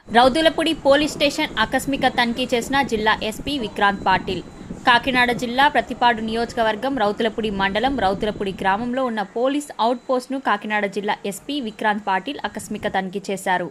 Rowthulapudi police station ఆకస్మిక తనిఖీ చేసిన జిల్లా ఎస్పీ విక్రాంత్ పాటిల్. కాకినాడ జిల్లా ప్రతిపాడు నియోజకవర్గం రౌతులపూడి మండలం రౌతులపూడి గ్రామంలో ఉన్న పోలీస్ అవుట్ పోస్ట్ను కాకినాడ జిల్లా ఎస్పీ విక్రాంత్ పాటిల్ ఆకస్మిక తనిఖీ చేశారు.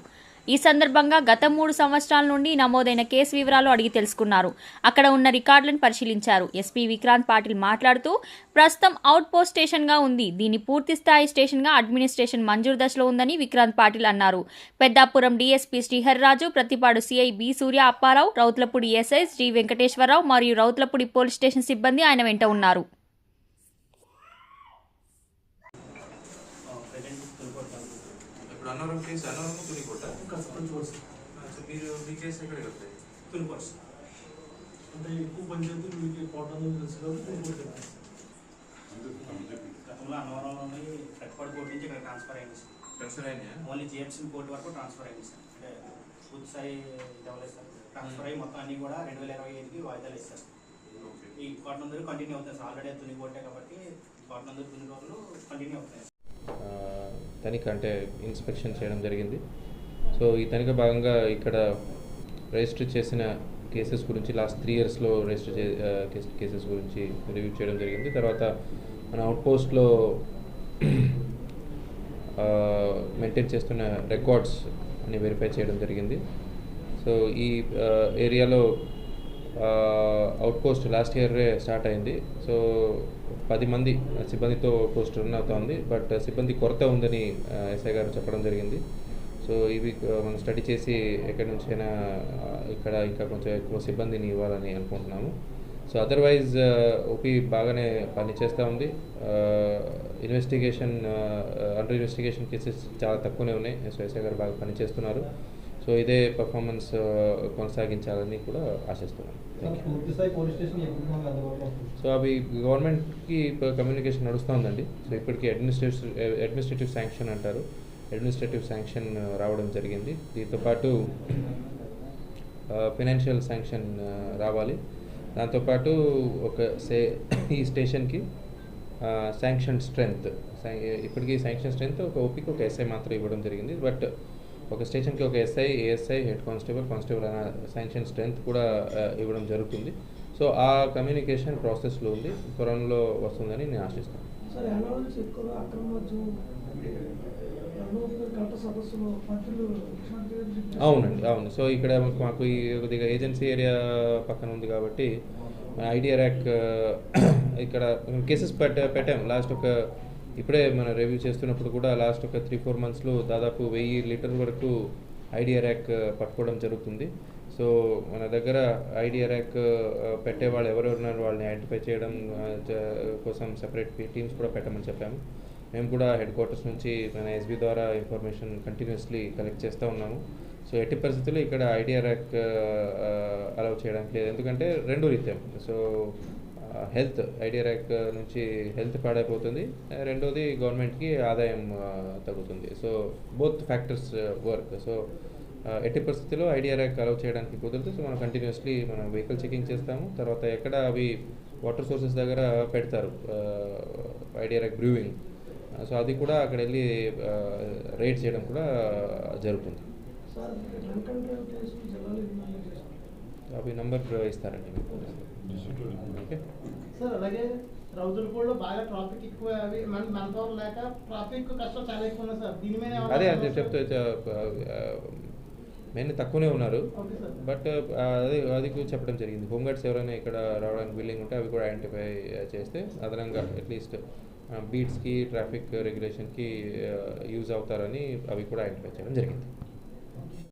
ఈ సందర్భంగా గత 3 సంవత్సరాల నుండి నమోదైన కేసు వివరాలు అడిగి తెలుసుకున్నారు. అక్కడ ఉన్న రికార్డులను పరిశీలించారు. ఎస్పీ విక్రాంత్ పాటిల్ మాట్లాడుతూ ప్రస్తుతం అవుట్ పోస్ట్ స్టేషన్గా ఉంది. దీన్ని పూర్తి స్థాయి స్టేషన్గా అడ్మినిస్ట్రేషన్ మంజూరు దశలో ఉందని విక్రాంత్ పాటిల్ అన్నారు. Peddapuram DSP Srihariraju, Prathipadu CI B Surya Apparao, Rowthulapudi SI Sri Venkateswararao మరియు రౌతులపూడి పోలీస్ స్టేషన్ సిబ్బంది ఆయన వెంట ఉన్నారు. అన్నవరం కేసు అన్నవరం తునికోట మీరు మీ కేసు ఎక్కడికి వస్తాయి? తునికోట అంటే ఎక్కువ పంచాయతీ మీకు కోట తెలుసు కాబట్టి గతంలో అన్నవరంలోని ప్రతిపాడు కోర్టు నుంచి ఇక్కడ ట్రాన్స్ఫర్ అయింది సార్. ట్రాన్స్ఫర్ అయినాయా? ఓన్లీ జిఎంసీ కోర్టు వరకు ట్రాన్స్ఫర్ అయింది సార్. అంటే పూర్తి స్థాయి డెవలప్ సార్. ట్రాన్స్ఫర్ అయ్యి మొత్తం అన్ని కూడా 2025కి వాయిదాలు ఇస్తారు. ఈ కోట నందరూ కంటిన్యూ అవుతాయి సార్. ఆల్రెడీ తుని కోటే కాబట్టి కోట నందరూ తుని రోజులు కంటిన్యూ అవుతాయి. తనిఖీ అంటే ఇన్స్పెక్షన్ చేయడం జరిగింది. సో ఈ తనిఖీ భాగంగా ఇక్కడ రిజిస్టర్ చేసిన కేసెస్ గురించి లాస్ట్ 3 ఇయర్స్లో రిజిస్టర్ కేసెస్ గురించి రివ్యూ చేయడం జరిగింది. తర్వాత మన అవుట్ పోస్ట్లో మెయింటైన్ చేస్తున్న రికార్డ్స్ అని వెరిఫై చేయడం జరిగింది. సో ఈ ఏరియాలో అవుట్ పోస్ట్ లాస్ట్ ఇయరే స్టార్ట్ అయింది. సో 10 మంది సిబ్బందితో పోస్ట్ రన్ అవుతుంది. బట్ సిబ్బంది కొరత ఉందని ఎస్ఐ గారు చెప్పడం జరిగింది. సో ఇవి మనం స్టడీ చేసి ఎక్కడి నుంచైనా ఇక్కడ ఇంకా కొంచెం ఎక్కువ సిబ్బందిని ఇవ్వాలని అనుకుంటున్నాము. సో అదర్వైజ్ ఓపీ బాగానే పనిచేస్తూ ఉంది. అండర్ ఇన్వెస్టిగేషన్ కేసెస్ చాలా తక్కువనే ఉన్నాయి. సో ఎస్ఐ గారు బాగా పనిచేస్తున్నారు. సో ఇదే పర్ఫార్మెన్స్ కొనసాగించాలని కూడా ఆశిస్తున్నాను. సో అవి గవర్నమెంట్కి కమ్యూనికేషన్ నడుస్తూ ఉందండి. సో ఇప్పటికీ అడ్మినిస్ట్రేటివ్ శాంక్షన్ అంటారు. అడ్మినిస్ట్రేటివ్ శాంక్షన్ రావడం జరిగింది. దీంతోపాటు ఫైనాన్షియల్ శాంక్షన్ రావాలి. దాంతోపాటు ఈ స్టేషన్కి శాంక్షన్ స్ట్రెంగ్త్ ఇప్పటికీ శాంక్షన్ స్ట్రెంగ్త్ ఒక ఓపీకి ఒక ఎస్ఐ మాత్రం ఇవ్వడం జరిగింది. బట్ ఒక స్టేషన్కి ఒక ఎస్ఐ, ఏఎస్ఐ, హెడ్ కానిస్టేబుల్ అనే శాంక్షన్ స్ట్రెంగ్త్ కూడా ఇవ్వడం జరుగుతుంది. సో ఆ కమ్యూనికేషన్ ప్రాసెస్లో ఉంది. త్వరలో వస్తుందని నేను ఆశిస్తాను. అవునండి, అవును. సో ఇక్కడ మాకు ఈ కొద్దిగా ఏజెన్సీ ఏరియా పక్కన ఉంది కాబట్టి ఐడియా ర్యాక్ ఇక్కడ కేసెస్ పెట్టాము. లాస్ట్ ఇప్పుడే మనం రివ్యూ చేస్తున్నప్పుడు కూడా లాస్ట్ ఒక 3-4 మంత్స్లో దాదాపు 1000 లీటర్ వరకు ఐడియా ర్యాక్ పట్టుకోవడం జరుగుతుంది. సో మన దగ్గర ఐడియా ర్యాక్ పెట్టేవాళ్ళు ఎవరెవరున్నారు వాళ్ళని ఐడెంటిఫై చేయడం కోసం సెపరేట్ టీమ్స్ కూడా పెట్టమని చెప్పాము. మేము కూడా హెడ్ క్వార్టర్స్ నుంచి మన ఎస్బీ ద్వారా ఇన్ఫర్మేషన్ కంటిన్యూస్లీ కలెక్ట్ చేస్తూ ఉన్నాము. సో ఎట్టి పరిస్థితుల్లో ఇక్కడ ఐడియా ర్యాక్ అలౌ చేయడానికి లేదు. ఎందుకంటే 2 రీత్యం. సో హెల్త్ ఐడియా ర్యాక్ నుంచి హెల్త్ పాడైపోతుంది, రెండోది గవర్నమెంట్కి ఆదాయం తగ్గుతుంది. So both factors work. So ఎట్టి పరిస్థితుల్లో ఐడియా ర్యాక్ అలౌ చేయడానికి కుదరదు. సో మనం కంటిన్యూస్లీ మనం వెహికల్ చెకింగ్ చేస్తాము. తర్వాత ఎక్కడ అవి వాటర్ సోర్సెస్ దగ్గర పెడతారు ఐడియా ర్యాక్ బ్రూయింగ్. సో అది కూడా అక్కడ వెళ్ళి రైడ్ చేయడం కూడా జరుగుతుంది. అవి నంబర్ ఇస్తారండి మీకు. ఓకే సార్, అలాగే రౌతులపూడిలో బాగా ట్రాఫిక్ ఎక్కువ, అవి మన పవర్ లేక ట్రాఫిక్ కష్టం చాలా ఎక్కువ ఉన్నాయి సార్. దీని మీద అదే చెప్తే మెయిన్ తక్కువనే ఉన్నారు. బట్ అది చెప్పడం జరిగింది. హోంగార్డ్స్ ఎవరైనా ఇక్కడ రావడానికి బిల్డింగ్ ఉంటే అవి కూడా ఐడెంటిఫై చేస్తే అదనంగా అట్లీస్ట్ బీట్స్కి ట్రాఫిక్ రెగ్యులేషన్కి యూజ్ అవుతారని అవి కూడా ఐడెంటిఫై చేయడం జరిగింది.